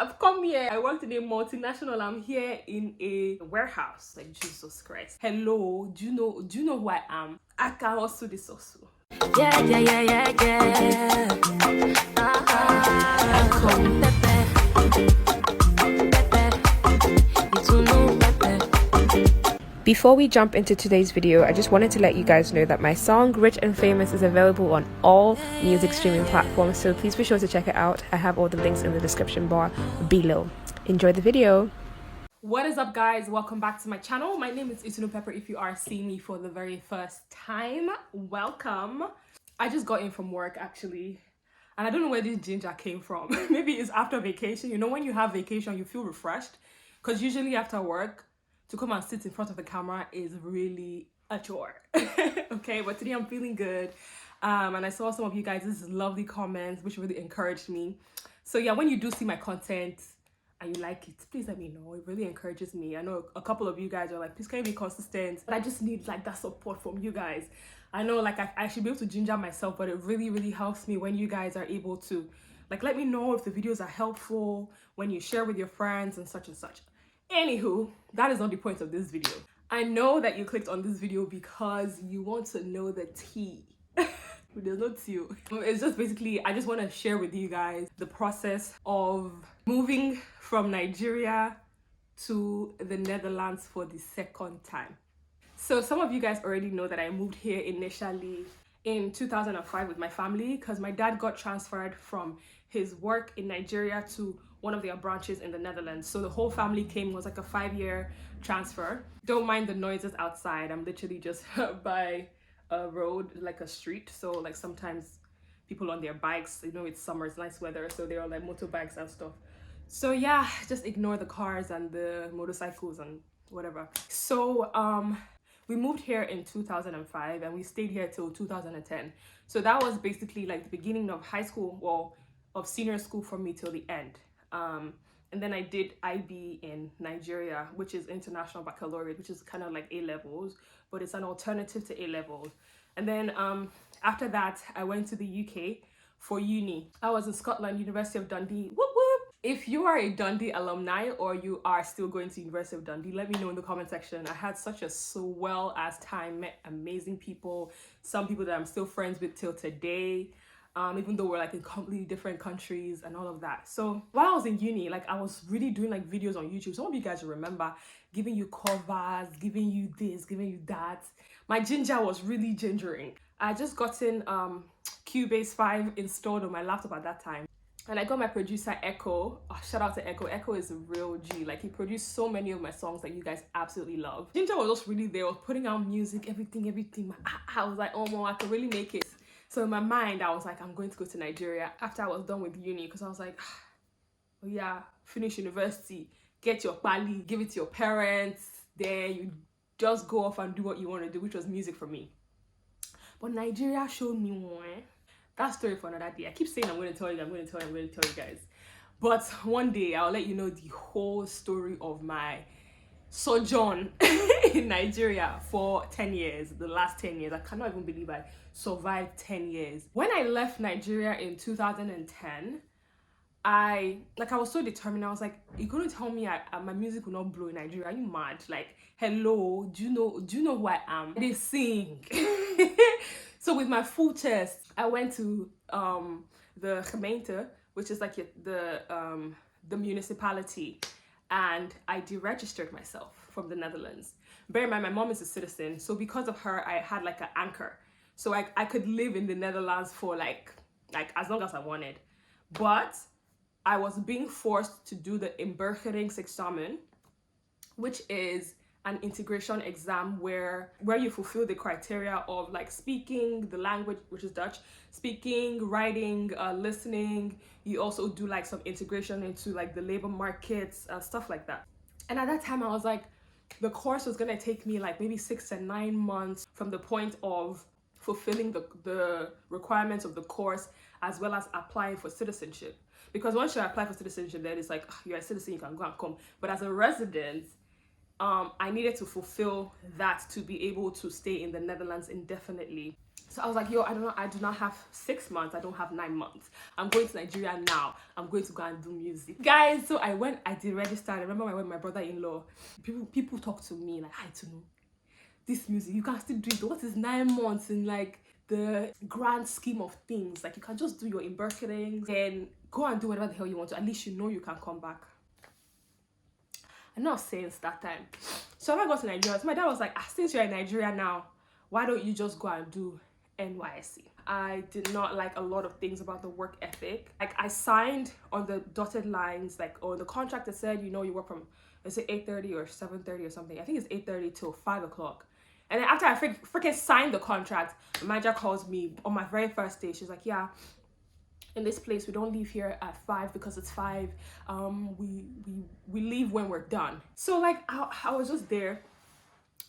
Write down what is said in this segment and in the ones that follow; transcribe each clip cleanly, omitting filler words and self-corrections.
I've come here. I worked in a multinational. I'm here in a warehouse. Like Jesus Christ. Hello, do you know who I am? I can also this also. Yeah. I come Itunu. Before we jump into today's video, I just wanted to let you guys know that my song Rich and Famous is available on all music streaming platforms, so please be sure to check it out. I have all the links in the description bar below. Enjoy the video. What is up, guys? Welcome back to my channel. My name is Itunu Pepper. If you are seeing me for the very first time, welcome. I just got in from work actually, and I don't know where this ginger came from. Maybe it's after vacation. You know, when you have vacation, you feel refreshed, because usually after work, to come and sit in front of the camera is really a chore. Okay, but today I'm feeling good. And I saw some of you guys' lovely comments, which really encouraged me. So yeah, when you do see my content and you like it, please let me know. It really encourages me. I know a couple of you guys are like, please can you be consistent? But I just need like that support from you guys. I know like I should be able to ginger myself, but it really helps me when you guys are able to like let me know if the videos are helpful, when you share with your friends and such. Anywho, that is not the point of this video. I know that you clicked on this video because you want to know the tea. There's no tea. It's just basically, I just want to share with you guys the process of moving from Nigeria to the Netherlands for the second time. So some of you guys already know that I moved here initially in 2005 with my family because my dad got transferred from his work in Nigeria to one of their branches in the Netherlands. So the whole family came. It was like a 5-year transfer. Don't mind the noises outside. I'm literally just by a road, like a street. So like sometimes people on their bikes, you know, it's summer, it's nice weather, so they're on like motorbikes and stuff. So yeah, just ignore the cars and the motorcycles and whatever. So we moved here in 2005 and we stayed here till 2010. So that was basically like the beginning of high school, well, of senior school for me till the end. And then I did IB in Nigeria, which is International Baccalaureate, which is kind of like A-levels, but it's an alternative to A-levels. And then after that, I went to the UK for uni. I was in Scotland, University of Dundee. Whoop whoop! If you are a Dundee alumni or you are still going to University of Dundee, let me know in the comment section. I had such a swell-ass time, met amazing people, some people that I'm still friends with till today. Even though we're like in completely different countries and all of that. So while I was in uni, like I was really doing like videos on YouTube. Some of you guys will remember giving you covers, giving you this, giving you that. My ginger was really gingering. I just gotten Cubase 5 installed on my laptop at that time. And I got my producer Echo. Oh, shout out to Echo. Echo is a real G. Like he produced so many of my songs that you guys absolutely love. Ginger was just really there. I was putting out music, everything. I was like, oh no, I can really make it. So in my mind, I was like, I'm going to go to Nigeria after I was done with uni, because I was like, oh yeah, finish university, get your pali, give it to your parents, then you just go off and do what you want to do, which was music for me. But Nigeria showed me more. That story for another day. I keep saying I'm going to tell you guys. But one day I'll let you know the whole story of my sojourn in Nigeria for 10 years, the last 10 years. I cannot even believe I survived 10 years. When I left Nigeria in 2010, I was so determined. I was like, you couldn't tell me my music will not blow in Nigeria. Are you mad? Like, hello, do you know who I am? They sing. So with my full chest, I went to the gemeente, which is like the municipality, and I deregistered myself from the Netherlands. Bear in mind, my mom is a citizen, so because of her, I had like an anchor. So I could live in the Netherlands for like as long as I wanted. But I was being forced to do the inburgeringsexamen, which is an integration exam where you fulfill the criteria of like speaking the language, which is Dutch, speaking, writing, listening. You also do like some integration into like the labor markets, stuff like that. And at that time I was like, the course was gonna take me like maybe 6 to 9 months from the point of fulfilling the requirements of the course, as well as applying for citizenship. Because once you apply for citizenship, then it's like, you're a citizen, you can go and come. But as a resident, I needed to fulfill that to be able to stay in the Netherlands indefinitely. So I was like, yo, I do not have 6 months. I don't have 9 months. I'm going to Nigeria now. I'm going to go and do music. Guys, so I did register. I remember I went with my brother-in-law. People talk to me like, Itunu, this music, you can still do it. What is 9 months in like the grand scheme of things? Like, you can just do your embarking and go and do whatever the hell you want to. At least you know you can come back. I'm not saying it's that time. So when I got to Nigeria, so my dad was like, since you're in Nigeria now, why don't you just go and do NYSC? I did not like a lot of things about the work ethic. Like, I signed on the dotted lines, like on the contract that said, you know, you work from, let's say 8:30 or 7:30 or something. I think it's 8:30 till 5 o'clock. And then after I freaking signed the contract, the manager calls me on my very first day. She's like, yeah, in this place we don't leave here at 5 because it's 5. We leave when we're done. So like I was just there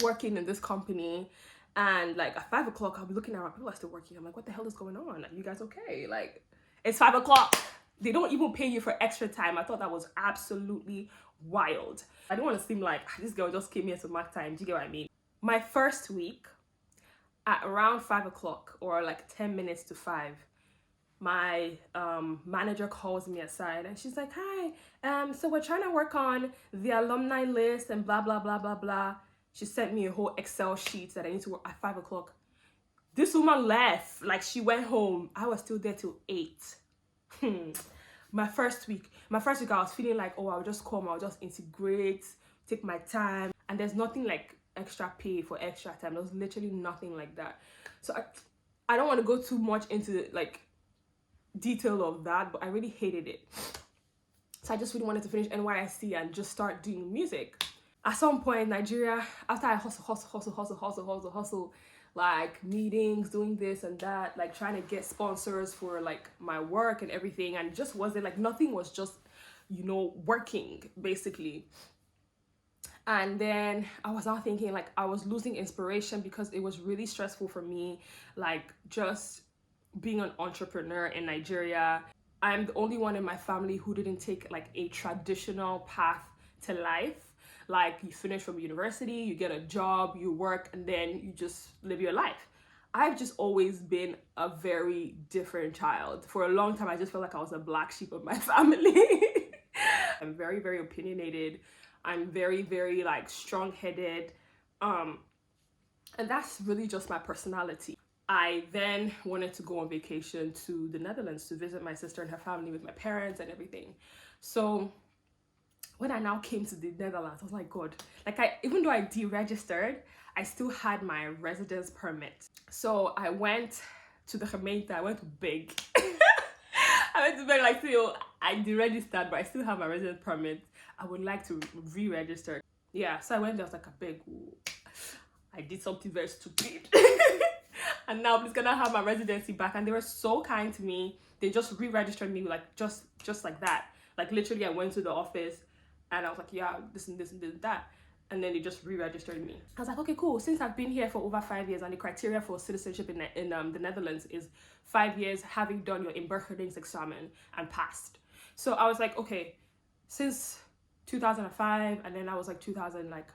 working in this company, and like at 5 o'clock I'll be looking around, people are still working. I'm like, what the hell is going on? Are you guys okay? Like, it's 5 o'clock. They don't even pay you for extra time. I thought that was absolutely wild. I don't want to seem like this girl just came here to mark time. Do you get what I mean? My first week, at around 5 o'clock or like 10 minutes to 5, my manager calls me aside and she's like, hi, so we're trying to work on the alumni list and blah blah blah blah blah. She sent me a whole Excel sheet that I need to work at 5 o'clock. This woman left, like she went home. I was still there till 8. My first week I was feeling like, oh, I'll just come, I'll just integrate, take my time, and there's nothing like extra pay for extra time. There's literally nothing like that. So I don't want to go too much into like detail of that, but I really hated it. So I just really wanted to finish NYSC and just start doing music. At some point in Nigeria, after I hustle, like meetings, doing this and that, like trying to get sponsors for like my work and everything, and it just wasn't like, nothing was just, you know, working basically. And then I was now thinking like I was losing inspiration because it was really stressful for me, like just being an entrepreneur in Nigeria. I'm the only one in my family who didn't take like a traditional path to life. Like, you finish from university, you get a job, you work, and then you just live your life. I've just always been a very different child. For a long time, I just felt like I was a black sheep of my family. I'm very, very opinionated. I'm very, very like strong-headed. And that's really just my personality. I then wanted to go on vacation to the Netherlands to visit my sister and her family with my parents and everything. So when I now came to the Netherlands, I was like, God, like even though I deregistered, I still had my residence permit. So I went to the gemeente, I went to beg. I went to beg like, so I deregistered, but I still have my residence permit. I would like to re-register. Yeah, so I went there, I was like, a beg, I did something very stupid. And now I'm just gonna have my residency back. And they were so kind to me. They just re-registered me like just like that. Like literally I went to the office and I was like, yeah, this and this and this and that. And then they just re-registered me. I was like, okay, cool. Since I've been here for over 5 years, and the criteria for citizenship in the Netherlands is 5 years having done your inburgeringsexamen and passed. So I was like, okay, since 2005, and then I was like 2000, like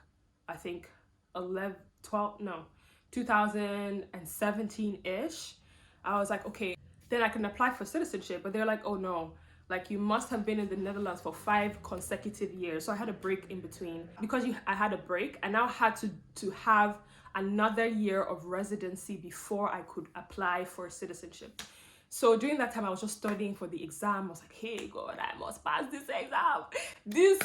I think 2017-ish. I was like, okay, then I can apply for citizenship. But they're like, oh no, like you must have been in the Netherlands for 5 consecutive years. So I had a break in between. Because I had a break, I now had to have another year of residency before I could apply for citizenship. So during that time, I was just studying for the exam. I was like, hey God, I must pass this exam. This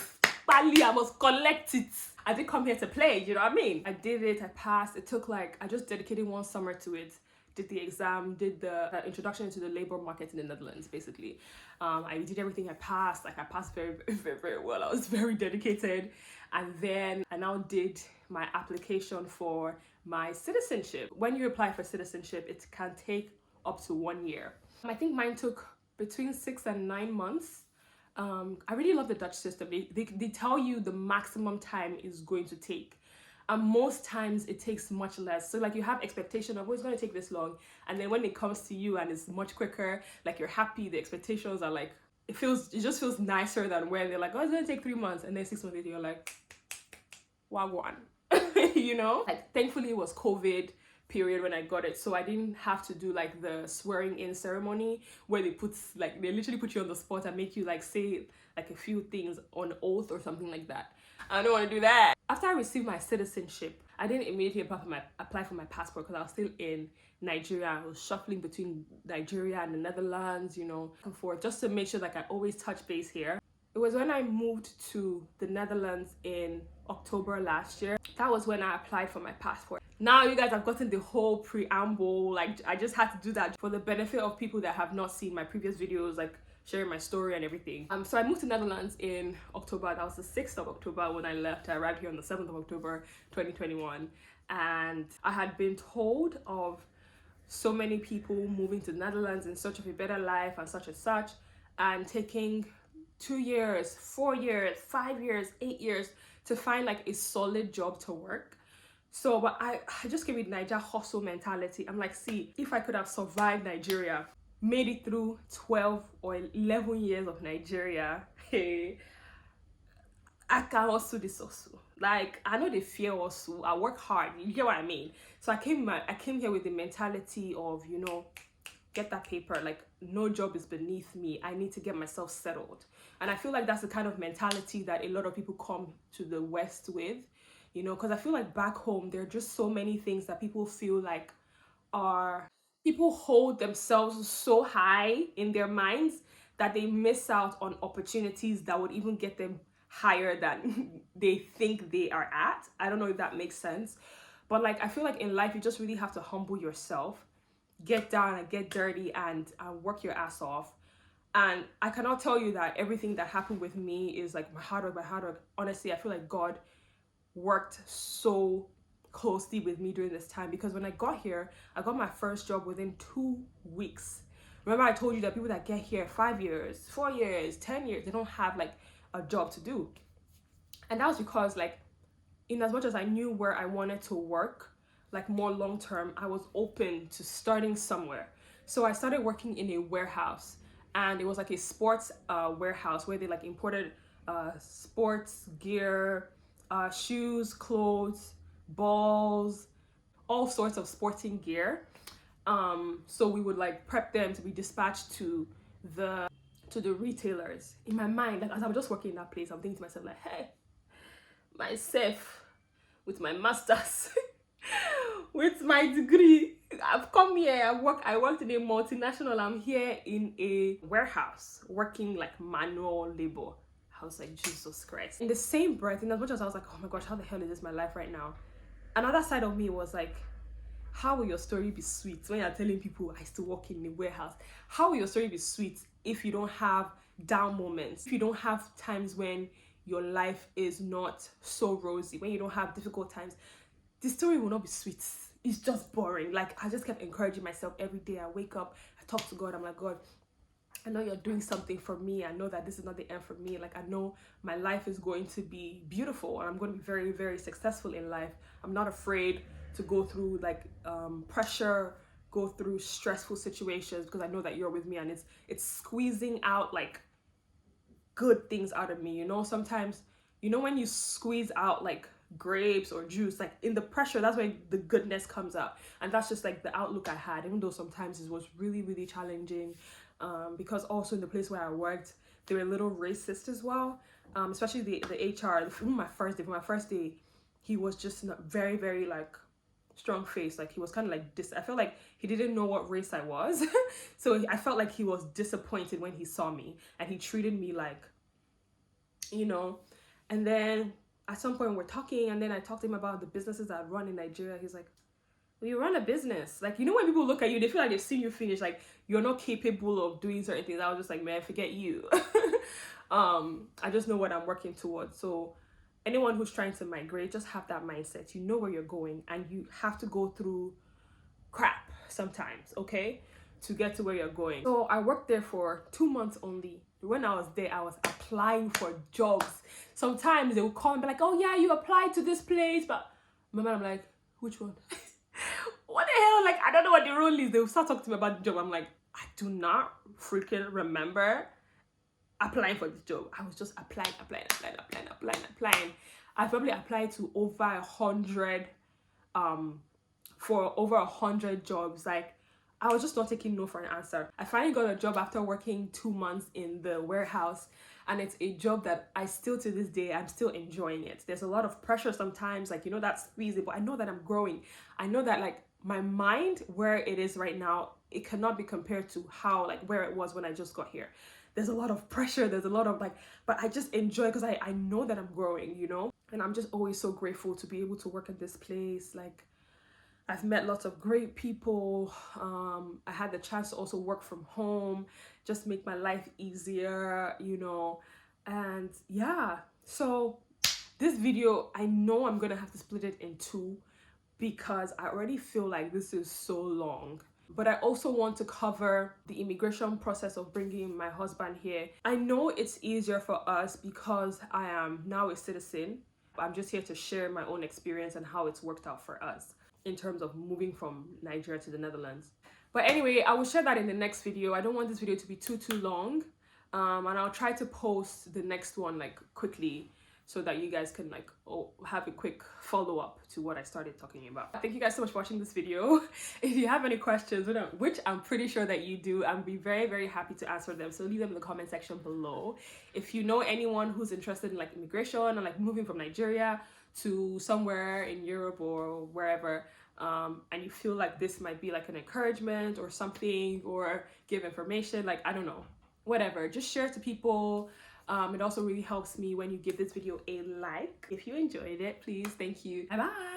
pali, I must collect it. I didn't come here to play, you know what I mean? I did it, I passed. It took like, I just dedicated 1 summer to it. Did the exam, did the introduction to the labor market in the Netherlands, basically. I did everything, I passed. Like I passed very, very, very well. I was very dedicated. And then I now did my application for my citizenship. When you apply for citizenship, it can take up to 1 year. I think mine took between 6 and 9 months. I really love the Dutch system. They tell you the maximum time is going to take. And most times it takes much less. So like you have expectation of, oh, it's going to take this long. And then when it comes to you and it's much quicker, like you're happy, the expectations are like, it just feels nicer than when they're like, oh, it's going to take 3 months. And then 6 months later, you're like, wagwan. You know, like thankfully it was COVID period when I got it, so I didn't have to do like the swearing in ceremony where they put like they literally put you on the spot and make you like say like a few things on oath or something like that. I don't want to do that. After I received my citizenship, I didn't immediately apply for my passport because I was still in Nigeria. I was shuffling between Nigeria and the Netherlands, you know, and forth, just to make sure like I always touch base here. It was when I moved to the Netherlands in October last year. That was when I applied for my passport. Now you guys have gotten the whole preamble. Like I just had to do that for the benefit of people that have not seen my previous videos, like sharing my story and everything. So I moved to Netherlands in October. That was the 6th of October when I left. I arrived here on the 7th of October 2021, and I had been told of so many people moving to the Netherlands in search of a better life and such, and taking 2 years, 4 years, 5 years, 8 years to find like a solid job to work. So but I just gave it Niger hustle mentality. I'm like, see, if I could have survived Nigeria, made it through 12 or 11 years of Nigeria, hey, I can also this also. Like I know the fear also. I work hard. You get what I mean? So I came here with the mentality of, you know, get that paper. Like no job is beneath me. I need to get myself settled. And I feel like that's the kind of mentality that a lot of people come to the West with, you know, because I feel like back home there are just so many things that people feel like are people hold themselves so high in their minds that they miss out on opportunities that would even get them higher than they think they are at. I don't know if that makes sense. But like I feel like in life you just really have to humble yourself, get down and get dirty and work your ass off. And I cannot tell you that everything that happened with me is like my hard work. Honestly, I feel like God worked so closely with me during this time, because when I got here, I got my first job within 2 weeks. Remember I told you that people that get here 5 years, 4 years, 10 years, they don't have like a job to do. And that was because like in as much as I knew where I wanted to work, like more long term, I was open to starting somewhere. So I started working in a warehouse, and it was like a sports warehouse where they like imported sports gear, shoes, clothes, balls, all sorts of sporting gear. So we would like prep them to be dispatched to the retailers. In my mind, like as I was just working in that place, I'm thinking to myself like, hey, myself with my masters, with my degree, I've come here. I worked in a multinational. I'm here in a warehouse working like manual labor. I was like, Jesus Christ. In the same breath, in as much as I was like, oh my gosh, how the hell is this my life right now? Another side of me was like, how will your story be sweet when you're telling people I still work in a warehouse? How will your story be sweet if you don't have down moments? If you don't have times when your life is not so rosy, when you don't have difficult times, the story will not be sweet. It's just boring. Like I just kept encouraging myself every day. I wake up, I talk to God. I'm like, God, I know you're doing something for me. I know that this is not the end for me. Like I know my life is going to be beautiful and I'm going to be very, very successful in life. I'm not afraid to go through like pressure, go through stressful situations, because I know that you're with me, and it's squeezing out like good things out of me. You know, sometimes, you know, when you squeeze out like grapes or juice, like in the pressure, that's when the goodness comes out. And that's just like the outlook I had, even though sometimes it was really, really challenging, because also in the place where I worked, they were a little racist as well, especially the HR. For my first day, he was just not very, very like strong face. Like he was kind of like I felt like he didn't know what race I was. So I felt like he was disappointed when he saw me, and he treated me like, you know. And then at some point we're talking, and then I talked to him about the businesses I'd run in Nigeria. He's like, well, you run a business. Like, you know, when people look at you, they feel like they've seen you finish, like you're not capable of doing certain things. I was just like, man, forget you. I just know what I'm working towards. So anyone who's trying to migrate, just have that mindset. You know where you're going, and you have to go through crap sometimes, okay, to get to where you're going. So I worked there for 2 months only. When I was there, I was applying for jobs. Sometimes they would call and be like, oh yeah, you applied to this place, but my man, I'm like, which one? What the hell? Like, I don't know what the role is. They will start talking to me about the job. I'm like, I do not freaking remember. applying for this job. I was just applying. I probably applied to over 100 for over 100 jobs. Like, I was just not taking no for an answer. I finally got a job after working 2 months in the warehouse, and it's a job that I still, to this day, I'm still enjoying it. There's a lot of pressure sometimes, like, you know, that's squeezing, but I know that I'm growing. I know that, like, my mind, where it is right now, it cannot be compared to how, like, where it was when I just got here. There's a lot of pressure, there's a lot of, like, but I just enjoy, because I know that I'm growing, you know? And I'm just always so grateful to be able to work at this place. Like, I've met lots of great people. I had the chance to also work from home, just make my life easier, you know. And yeah, so this video, I know I'm gonna have to split it in two, because I already feel like this is so long. But I also want to cover the immigration process of bringing my husband here. I know it's easier for us because I am now a citizen. I'm just here to share my own experience and how it's worked out for us in terms of moving from Nigeria to the Netherlands. But anyway, I will share that in the next video. I don't want this video to be too long. And I'll try to post the next one like quickly, so that you guys can like have a quick follow-up to what I started talking about. Thank you guys so much for watching this video. If you have any questions, which I'm pretty sure that you do, I'll be very, very happy to answer them. So leave them in the comment section below. If you know anyone who's interested in like immigration and like moving from Nigeria to somewhere in Europe or wherever, and you feel like this might be like an encouragement or something, or give information, like, I don't know, whatever, just share it to people. It also really helps me when you give this video a like. If you enjoyed it, please, thank you. Bye bye.